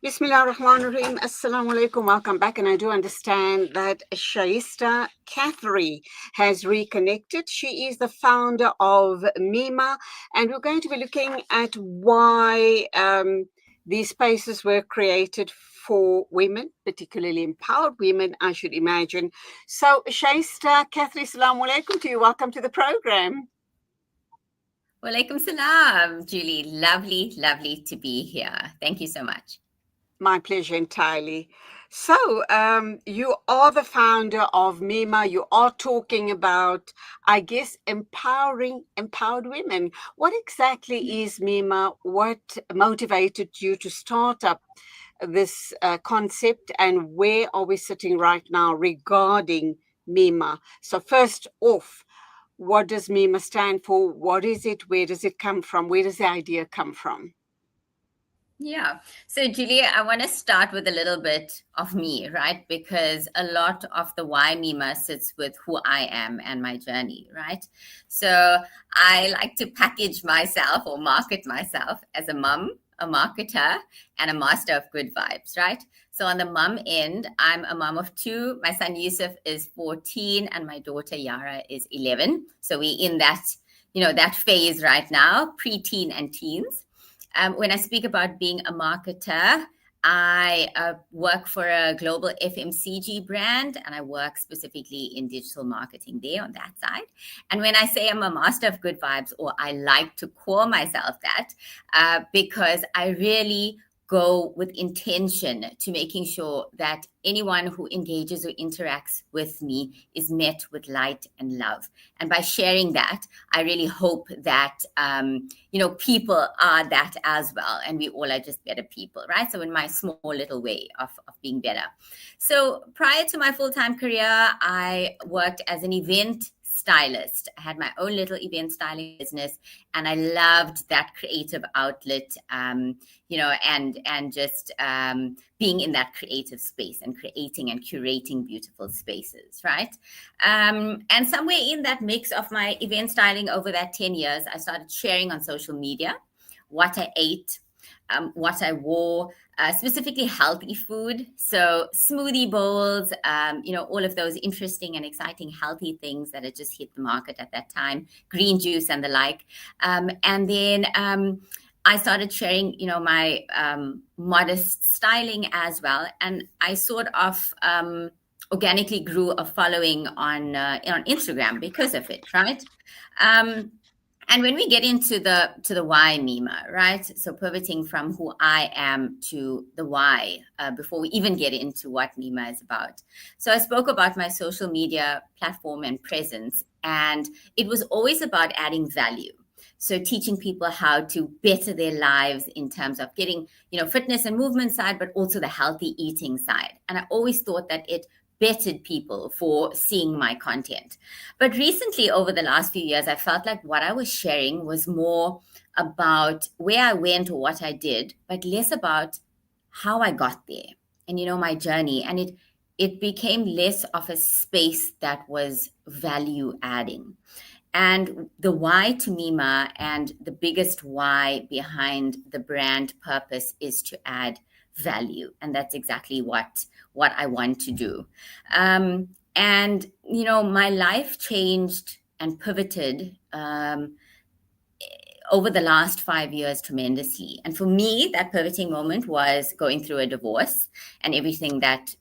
Bismillah ar-Rahman ar-Rahim. Assalamu alaikum. Welcome back. And I do understand that Shaa'ista Kathree has reconnected. She is the founder of Mima. And we're going to be looking at why these spaces were created for women, particularly empowered women, I should imagine. So, Shaa'ista Kathree, assalamu alaikum to you. Welcome to the program. Walaikum salam, Julie. Lovely to be here. Thank you so much. My pleasure entirely. So, you are the founder of Mima. You are talking about, I guess, empowering empowered women. What exactly is Mima? What motivated you to start up this concept, and where are we sitting right now regarding Mima? So, first off, what does Mima stand for? What is it? Where does it come from? Where does the idea come from? Yeah. So, Julia, I want to start with a little bit of me, right? Because a lot of the why Mima sits with who I am and my journey, right? So, I like to package myself or market myself as a mum, a marketer, and a master of good vibes, right? So, on the mum end, I'm a mum of two. My son Yusuf is 14, and my daughter Yara is 11. So, we're in that, that phase right now, preteen and teens. When I speak about being a marketer, I work for a global FMCG brand, and I work specifically in digital marketing there on that side. And when I say I'm a master of good vibes, or I like to call myself that, because I really go with intention to making sure that anyone who engages or interacts with me is met with light and love. And by sharing that, I really hope that, people are that as well. And we all are just better people, right? So in my small little way of being better. So prior to my full-time career, I worked as an event stylist. I had my own little event styling business, and I loved that creative outlet, and just being in that creative space and creating and curating beautiful spaces, right? And somewhere in that mix of my event styling over that 10 years, I started sharing on social media what I ate, what I wore, specifically healthy food. So smoothie bowls, all of those interesting and exciting healthy things that had just hit the market at that time, green juice and the like. And then I started sharing, my modest styling as well. And I sort of organically grew a following on Instagram because of it, right? And when we get into the why Mima, right? So pivoting from who I am to the why, before we even get into what Mima is about. So I spoke about my social media platform and presence, and it was always about adding value. So teaching people how to better their lives in terms of getting, fitness and movement side, but also the healthy eating side. And I always thought that it bettered people for seeing my content. But recently, over the last few years, I felt like what I was sharing was more about where I went or what I did, but less about how I got there and, my journey. And it became less of a space that was value adding. And the why to Mima, and the biggest why behind the brand purpose, is to add value. And that's exactly what I want to do. And, my life changed and pivoted over the last 5 years tremendously. And for me, that pivoting moment was going through a divorce and everything that,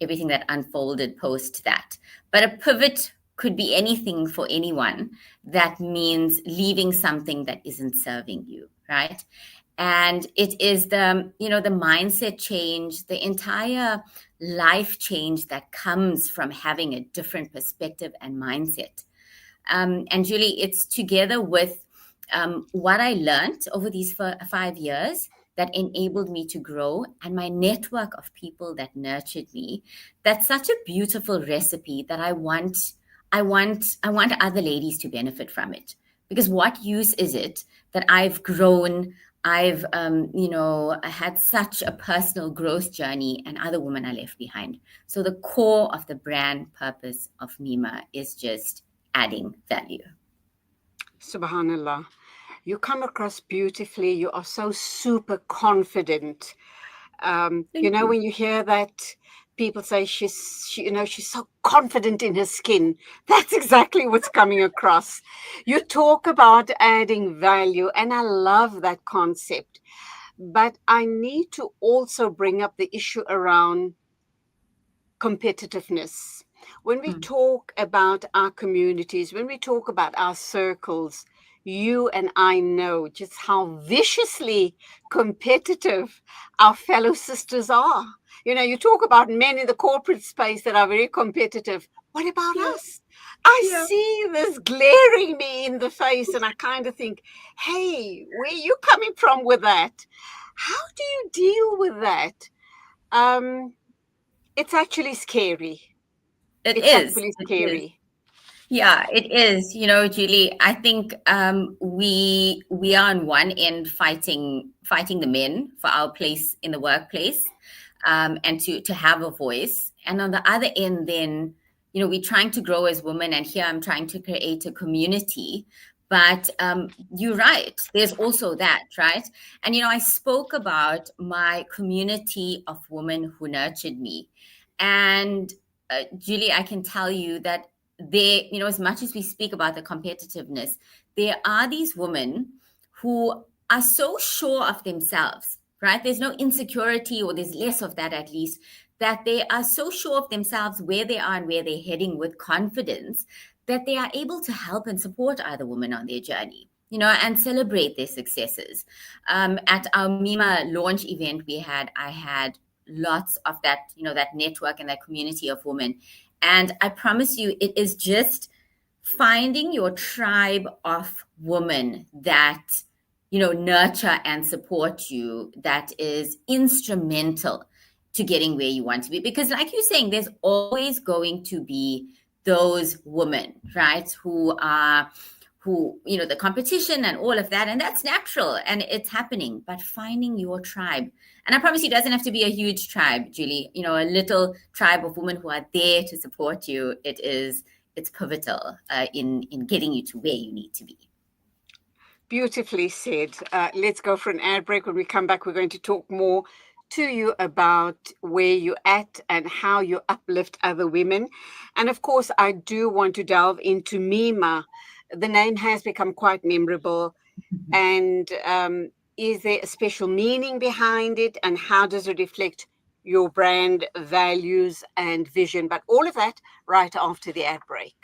everything that unfolded post that. But a pivot could be anything for anyone. That means leaving something that isn't serving you, right? And it is the mindset change, the entire life change that comes from having a different perspective and mindset. And Julie, it's together with what I learned over these 5 years that enabled me to grow, and my network of people that nurtured me. That's such a beautiful recipe that I want other ladies to benefit from it. Because what use is it that I've grown, I've had such a personal growth journey, and other women are left behind. So the core of the brand purpose of Mima is just adding value. Subhanallah. You come across beautifully. You are so super confident. Thank you. When you hear that people say she's so confident in her skin, that's exactly what's coming across. You talk about adding value, and I love that concept. But I need to also bring up the issue around competitiveness. When we Mm. talk about our communities, when we talk about our circles, you and I know just how viciously competitive our fellow sisters are. You talk about men in the corporate space that are very competitive. What about Yeah, us? I yeah. see this glaring me in the face, and I kind of think, hey, where are you coming from with that? How do you deal with that? Um, it's actually scary. It It's is. actually It is. scary. Yeah, it is. Julie, I think we are on one end fighting the men for our place in the workplace, and to have a voice, and on the other end, then we're trying to grow as women, and here I'm trying to create a community. But you're right. There's also that, right? And I spoke about my community of women who nurtured me, and Julie, I can tell you that as much as we speak about the competitiveness, there are these women who are so sure of themselves, right? There's no insecurity, or there's less of that at least, that they are so sure of themselves, where they are and where they're heading, with confidence, that they are able to help and support other women on their journey, and celebrate their successes. At our Mima launch event I had lots of that, that network and that community of women. And I promise you, it is just finding your tribe of women that, nurture and support you, that is instrumental to getting where you want to be. Because, like you're saying, there's always going to be those women, right, who the competition and all of that, and that's natural and it's happening. But finding your tribe, and I promise you, it doesn't have to be a huge tribe, Julie. A little tribe of women who are there to support you. It's pivotal in getting you to where you need to be. Beautifully said. Let's go for an ad break. When we come back, we're going to talk more to you about where you're at and how you uplift other women. And of course, I do want to delve into Mima. The name has become quite memorable. And is there a special meaning behind it? And how does it reflect your brand values and vision? But all of that right after the ad break.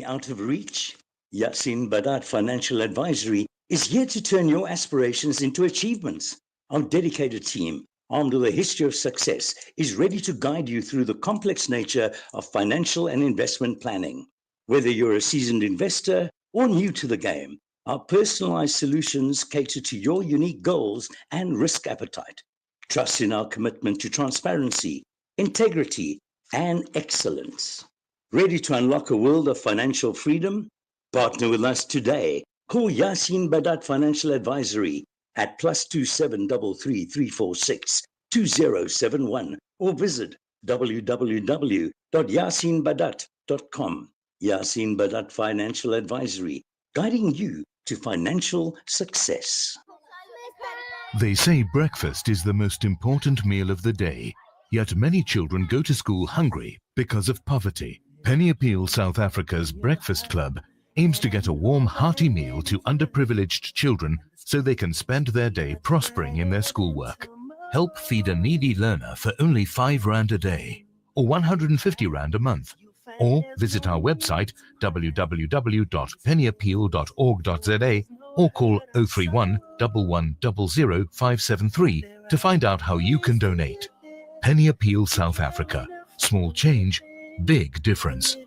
Out of reach? Yasin Badat Financial Advisory is here to turn your aspirations into achievements. Our dedicated team, armed with a history of success, is ready to guide you through the complex nature of financial and investment planning. Whether you're a seasoned investor or new to the game, our personalized solutions cater to your unique goals and risk appetite. Trust in our commitment to transparency, integrity, and excellence. Ready to unlock a world of financial freedom? Partner with us today. Call Yasin Badat Financial Advisory at +27333462071 or visit www.yasinbadat.com. Yasin Badat Financial Advisory, guiding you to financial success. They say breakfast is the most important meal of the day, yet many children go to school hungry because of poverty. Penny Appeal South Africa's Breakfast Club aims to get a warm, hearty meal to underprivileged children so they can spend their day prospering in their schoolwork. Help feed a needy learner for only 5 Rand a day, or 150 Rand a month. Or visit our website www.pennyappeal.org.za or call 031 1100 573 to find out how you can donate. Penny Appeal South Africa. Small change, big difference.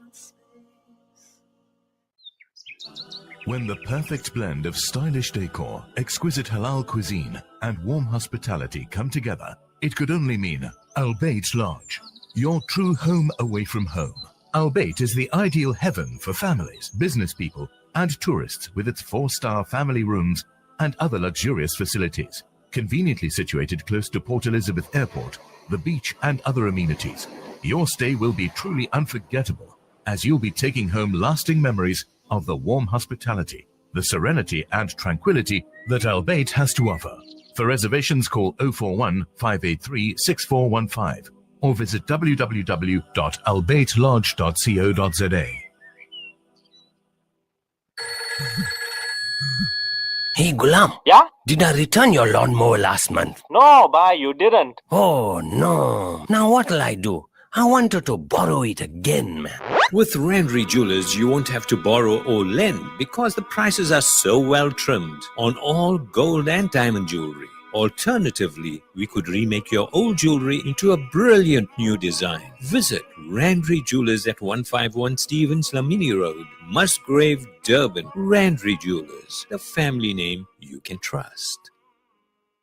When the perfect blend of stylish decor, exquisite halal cuisine, and warm hospitality come together, it could only mean Albeit Lodge, your true home away from home. Albeit is the ideal heaven for families, business people, and tourists, with its 4-star family rooms and other luxurious facilities, conveniently situated close to Port Elizabeth Airport, the beach, and other amenities. Your stay will be truly unforgettable. as you'll be taking home lasting memories of the warm hospitality, the serenity and tranquility that Albait has to offer. For reservations, call 041 583 6415 or visit www.albaitlodge.co.za. Hey Gulam, Yeah? did I return your lawnmower last month? No, bye, you didn't. Oh no. Now what'll I do? I wanted to borrow it again, man. With Randry Jewelers, you won't have to borrow or lend because the prices are so well trimmed on all gold and diamond jewelry. Alternatively, we could remake your old jewelry into a brilliant new design. Visit Randry Jewelers at 151 Stevens Lamini Road, Musgrave, Durban. Randry Jewelers, the family name you can trust.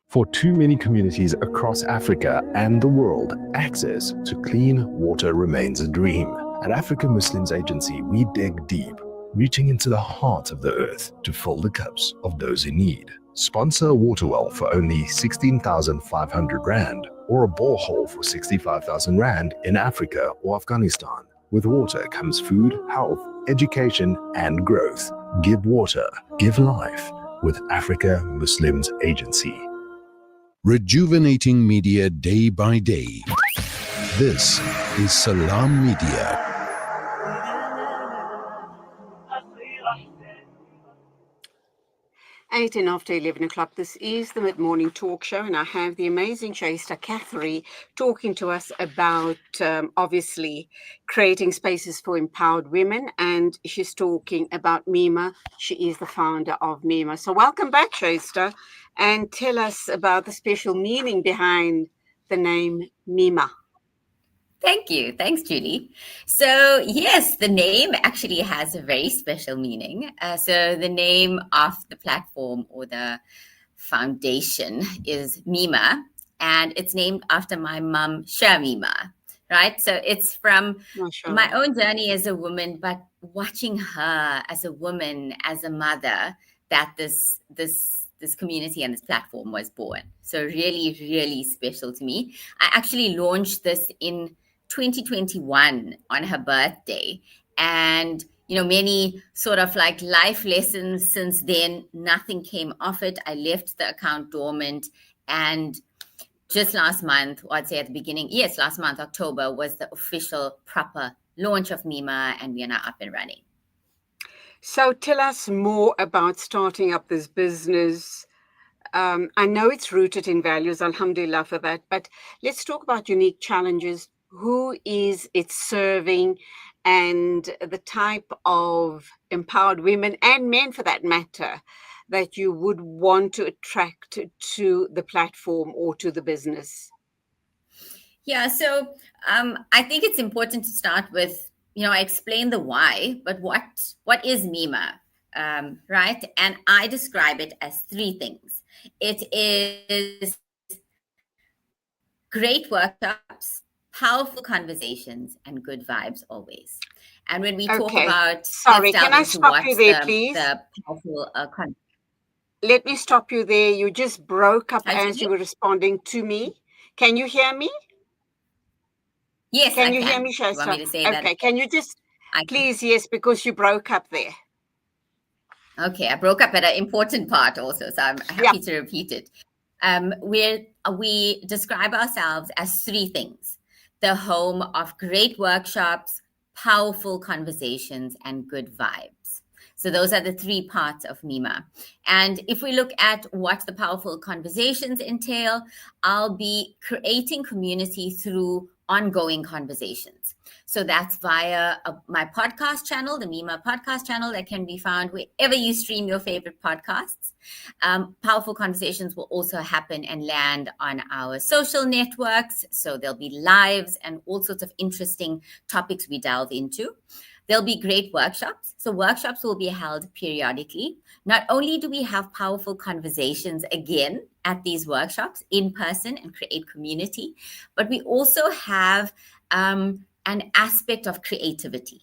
For too many communities across Africa and the world, access to clean water remains a dream. At African Muslims Agency, we dig deep, reaching into the heart of the earth to fill the cups of those in need. Sponsor a water well for only 16,500 Rand or a borehole for 65,000 Rand in Africa or Afghanistan. With water comes food, health, education, and growth. Give water, give life with Africa Muslims Agency. Rejuvenating media day by day. This is Salam Media. 18 after 11 o'clock. This is the mid-morning talk show, and I have the amazing Shaa'ista Kathree talking to us about, obviously, creating spaces for empowered women, and she's talking about Mima. She is the founder of Mima. So welcome back, Shaa'ista, and tell us about the special meaning behind the name Mima. Thank you. Thanks, Julie. So yes, the name actually has a very special meaning. So the name of the platform or the foundation is Mima, and it's named after my mum, Mima, right? So it's from my own journey as a woman, but watching her as a woman, as a mother, that this community and this platform was born. So really, really special to me. I actually launched this in 2021 on her birthday, and many sort of like life lessons since then. Nothing came of it. I left the account dormant, and just last month, or I'd say at the beginning, last month, October, was the official proper launch of Mima, and we are now up and running. So tell us more about starting up this business. I know it's rooted in values, alhamdulillah for that, but let's talk about unique challenges. Who is it serving, and the type of empowered women and men, for that matter, that you would want to attract to the platform or to the business? Yeah, so I think it's important to start with, I explain the why, but what is Mima, right? And I describe it as three things. It is great workshops, powerful conversations, and good vibes always. And when we talk about, sorry, can I stop you there, please? The powerful Let me stop you there. You just broke up as you were responding to me. Can you hear me? Yes, can you hear me, Shaa'ista? You want me to say that? Okay, can you just, please, yes, because you broke up there. Okay, I broke up at an important part also, so I'm happy to repeat it. We describe ourselves as three things: the home of great workshops, powerful conversations, and good vibes. So those are the three parts of Mima. And if we look at what the powerful conversations entail, I'll be creating community through ongoing conversations. So that's via my podcast channel, the Mima podcast channel, that can be found wherever you stream your favorite podcasts. Powerful conversations will also happen and land on our social networks. So there'll be lives and all sorts of interesting topics we delve into. There'll be great workshops. So workshops will be held periodically. Not only do we have powerful conversations again at these workshops in person and create community, but we also have an aspect of creativity.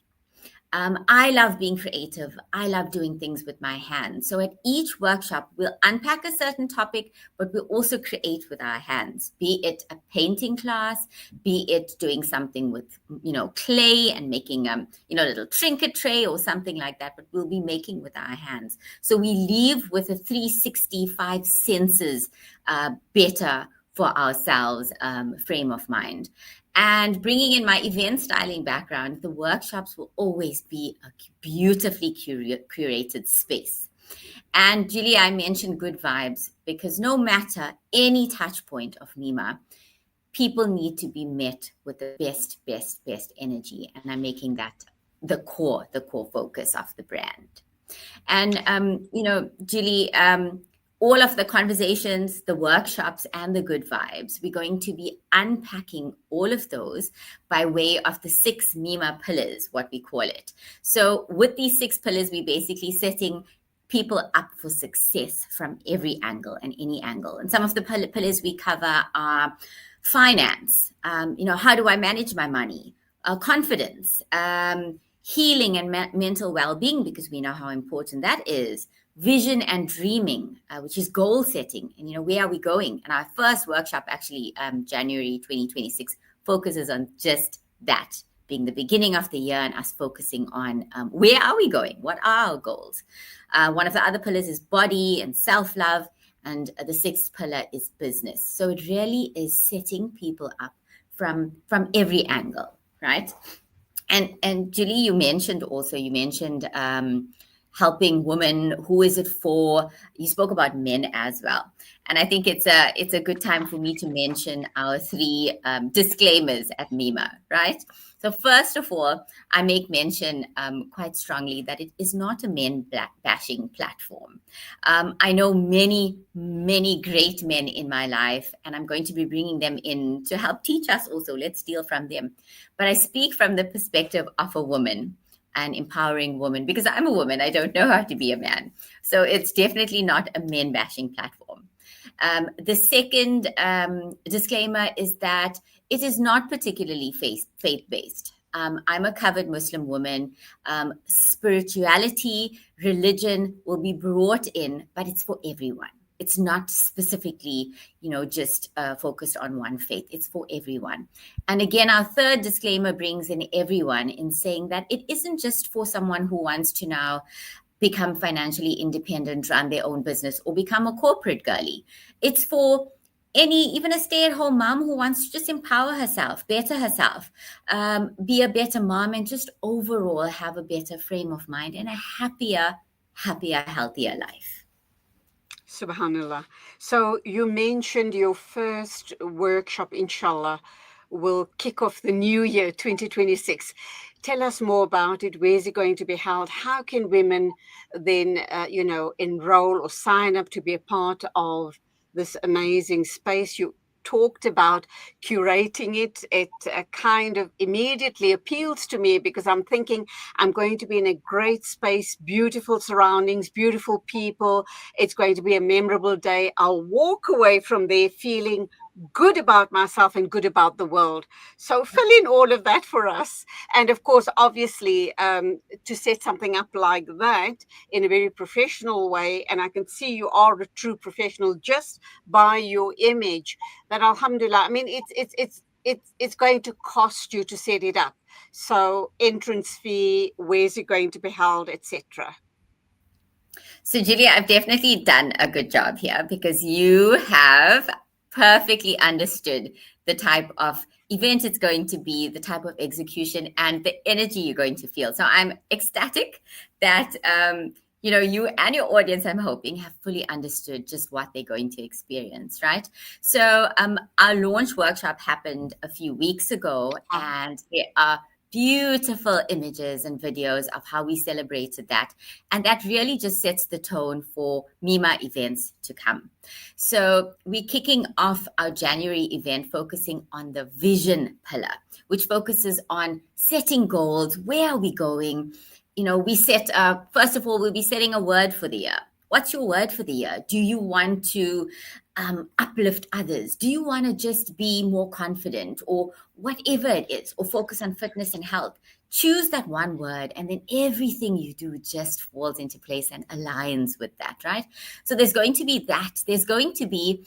I love being creative. I love doing things with my hands. So at each workshop, we'll unpack a certain topic, but we'll also create with our hands, be it a painting class, be it doing something with, clay and making, a little trinket tray or something like that, but we'll be making with our hands. So we leave with a 365 senses better for ourselves frame of mind. And bringing in my event styling background, the workshops will always be a beautifully curated space. And Julie, I mentioned good vibes because no matter any touch point of Mima, people need to be met with the best energy. And I'm making that the core focus of the brand. And, Julie, all of the conversations, the workshops, and the good vibes, we're going to be unpacking all of those by way of the 6 Mima pillars, what we call it. So with these 6 pillars, we're basically setting people up for success from every angle and any angle. And some of the pillars we cover are finance, how do I manage my money, confidence, healing and mental well-being, because we know how important that is, vision and dreaming, which is goal setting, and where are we going? And our first workshop, actually, January 2026, focuses on just that, being the beginning of the year and us focusing on where are we going? What are our goals? One of the other pillars is body and self-love, and the 6th pillar is business. So it really is setting people up from every angle, right? And Julie, you mentioned helping women. Who is it for? You spoke about men as well. And I think it's a good time for me to mention our 3 disclaimers at Mima, right? So first of all, I make mention quite strongly that it is not a men bashing platform. I know many, many great men in my life, and I'm going to be bringing them in to help teach us also. Let's steal from them. But I speak from the perspective of a woman, an empowering woman, because I'm a woman. I don't know how to be a man. So it's definitely not a men bashing platform. The second disclaimer is that it is not particularly faith-based. I'm a covered Muslim woman. Spirituality, religion will be brought in, but it's for everyone. It's not specifically, just focused on one faith. It's for everyone. And again, our third disclaimer brings in everyone in saying that it isn't just for someone who wants to now become financially independent, run their own business, or become a corporate girly. It's for even a stay-at-home mom who wants to just empower herself, better herself, be a better mom, and just overall have a better frame of mind and a happier, healthier life. Subhanallah. So you mentioned your first workshop, inshallah, will kick off the new year, 2026. Tell us more about it. Where is it going to be held? How can women then, enroll or sign up to be a part of this amazing space? You talked about curating it. It kind of immediately appeals to me because I'm thinking I'm going to be in a great space, beautiful surroundings, beautiful people. It's going to be a memorable day. I'll walk away from there feeling good about myself and good about the world. So fill in all of that for us. And of course, obviously, to set something up like that in a very professional way, and I can see you are a true professional just by your image, that alhamdulillah, I mean, it's going to cost you to set it up. So entrance fee, where's it going to be held, etc. So Julia, I've definitely done a good job here because you have perfectly understood the type of event it's going to be, the type of execution, and the energy you're going to feel. So I'm ecstatic that you and your audience, I'm hoping, have fully understood just what they're going to experience, right? So our launch workshop happened a few weeks ago, and there are beautiful images and videos of how we celebrated that. And that really just sets the tone for Mima events to come. So we're kicking off our January event focusing on the vision pillar, which focuses on setting goals. Where are we going? We set, first of all, we'll be setting a word for the year. What's your word for the year? Do you want to uplift others? Do you want to just be more confident, or whatever it is, or focus on fitness and health? Choose that one word, and then everything you do just falls into place and aligns with that, right? So there's going to be that. There's going to be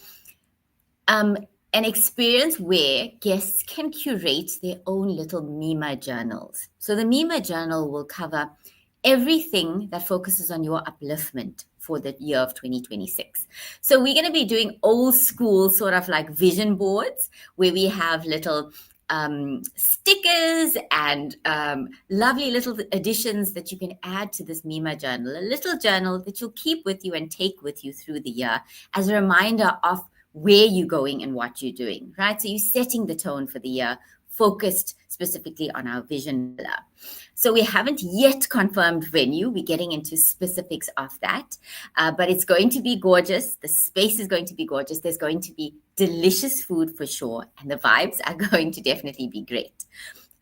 an experience where guests can curate their own little Mima journals. So the Mima journal will cover everything that focuses on your upliftment for the year of 2026. So we're going to be doing old school sort of like vision boards where we have little stickers and lovely little additions that you can add to this Mima journal, a little journal that you'll keep with you and take with you through the year as a reminder of where you're going and what you're doing, right? So you're setting the tone for the year, focused specifically on our vision pillar. So we haven't yet confirmed venue. We're getting into specifics of that, but it's going to be gorgeous. The space is going to be gorgeous. There's going to be delicious food for sure, and the vibes are going to definitely be great.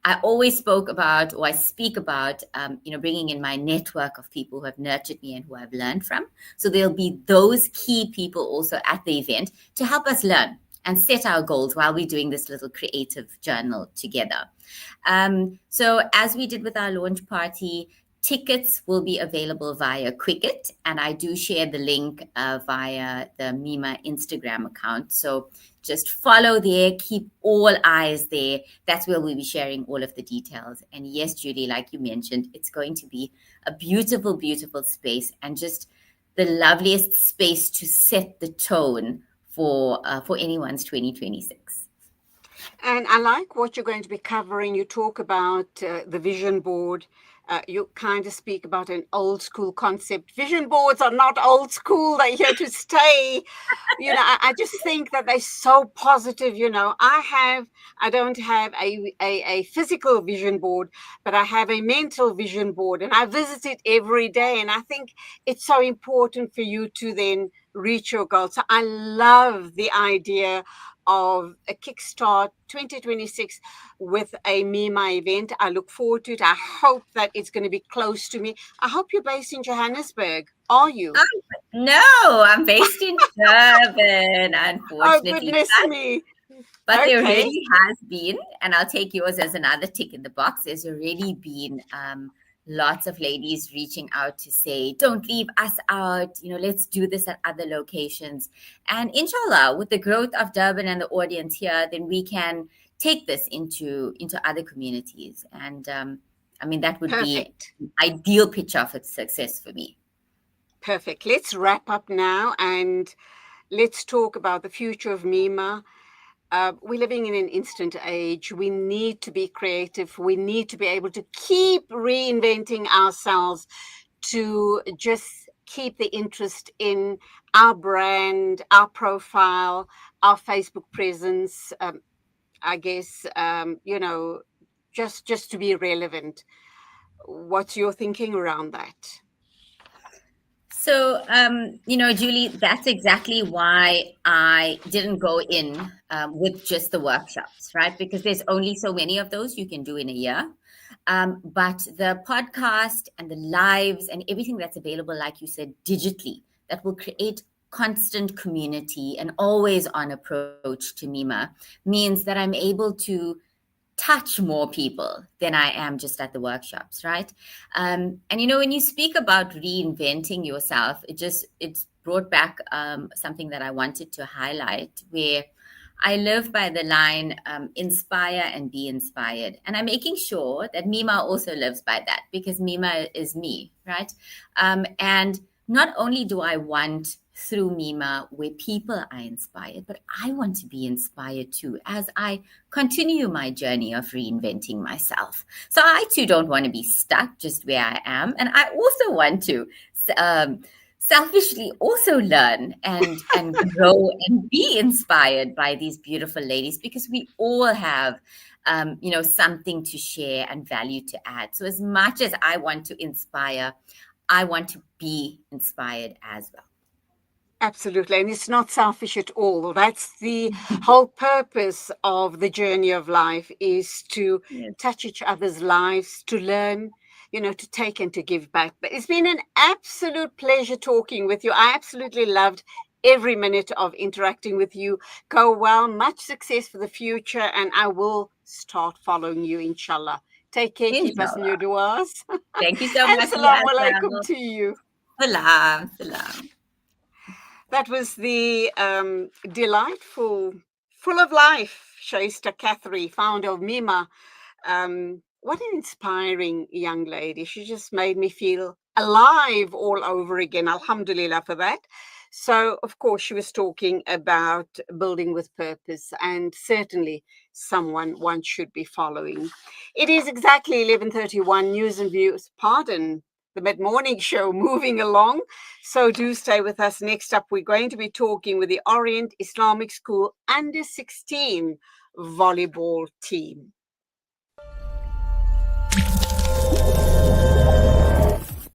I always spoke about, or I speak about, bringing in my network of people who have nurtured me and who I've learned from. So there'll be those key people also at the event to help us learn and set our goals while we're doing this little creative journal together. So as we did with our launch party, tickets will be available via Quicket, and I do share the link via the Mima Instagram account. So just follow there, keep all eyes there. That's where we'll be sharing all of the details. And yes, Julie, like you mentioned, it's going to be a beautiful, beautiful space, and just the loveliest space to set the tone for anyone's 2026. And I like what you're going to be covering. You talk about the vision board. You kind of speak about an old school concept. Vision boards are not old school. They're here to stay. I just think that they're so positive. I don't have a physical vision board, but I have a mental vision board, and I visit it every day. And I think it's so important for you to then reach your goals. So I love the idea of a Kickstart 2026 with a Mima event. I look forward to it. I hope that it's going to be close to me. I hope you're based in Johannesburg. Are you? No, I'm based in Durban, unfortunately. Oh, goodness me. But there really has been, and I'll take yours as another tick in the box, there's already been lots of ladies reaching out to say, don't leave us out, let's do this at other locations. And inshallah, with the growth of Durban and the audience here, then we can take this into other communities. And that would be an ideal picture of success for me. Perfect. Let's wrap up now and let's talk about the future of Mima. We're living in an instant age. We need to be creative. We need to be able to keep reinventing ourselves to just keep the interest in our brand, our profile, our Facebook presence. I guess, just to be relevant. What's your thinking around that? So, Julie, that's exactly why I didn't go in with just the workshops, right? Because there's only so many of those you can do in a year. But the podcast and the lives and everything that's available, like you said, digitally, that will create constant community and always on approach to Mima means that I'm able to touch more people than I am just at the workshops, right? And when you speak about reinventing yourself, it's brought back something that I wanted to highlight, where I live by the line, inspire and be inspired. And I'm making sure that Mima also lives by that, because Mima is me, right? And not only do I want through Mima where people are inspired, but I want to be inspired too as I continue my journey of reinventing myself. So I too don't want to be stuck just where I am. And I also want to selfishly also learn and grow and be inspired by these beautiful ladies, because we all have something to share and value to add. So as much as I want to inspire, I want to be inspired as well. Absolutely. And it's not selfish at all. That's the whole purpose of the journey of life, is to touch each other's lives, to learn, to take and to give back. But it's been an absolute pleasure talking with you. I absolutely loved every minute of interacting with you. Go well, much success for the future, and I will start following you, inshallah. Take care, keep us in your du'as. Thank you so And much. Assalamu alaikum to you. Salam, salam. That was the delightful, full of life, Shaa'ista Kathree, founder of Mima. What an inspiring young lady. She just made me feel alive all over again. Alhamdulillah for that. So, of course, she was talking about building with purpose, and certainly someone one should be following. It is exactly 11:31. News and Views. Pardon the mid-morning show moving along. So do stay with us. Next up, we're going to be talking with the Orient Islamic School under 16 volleyball team.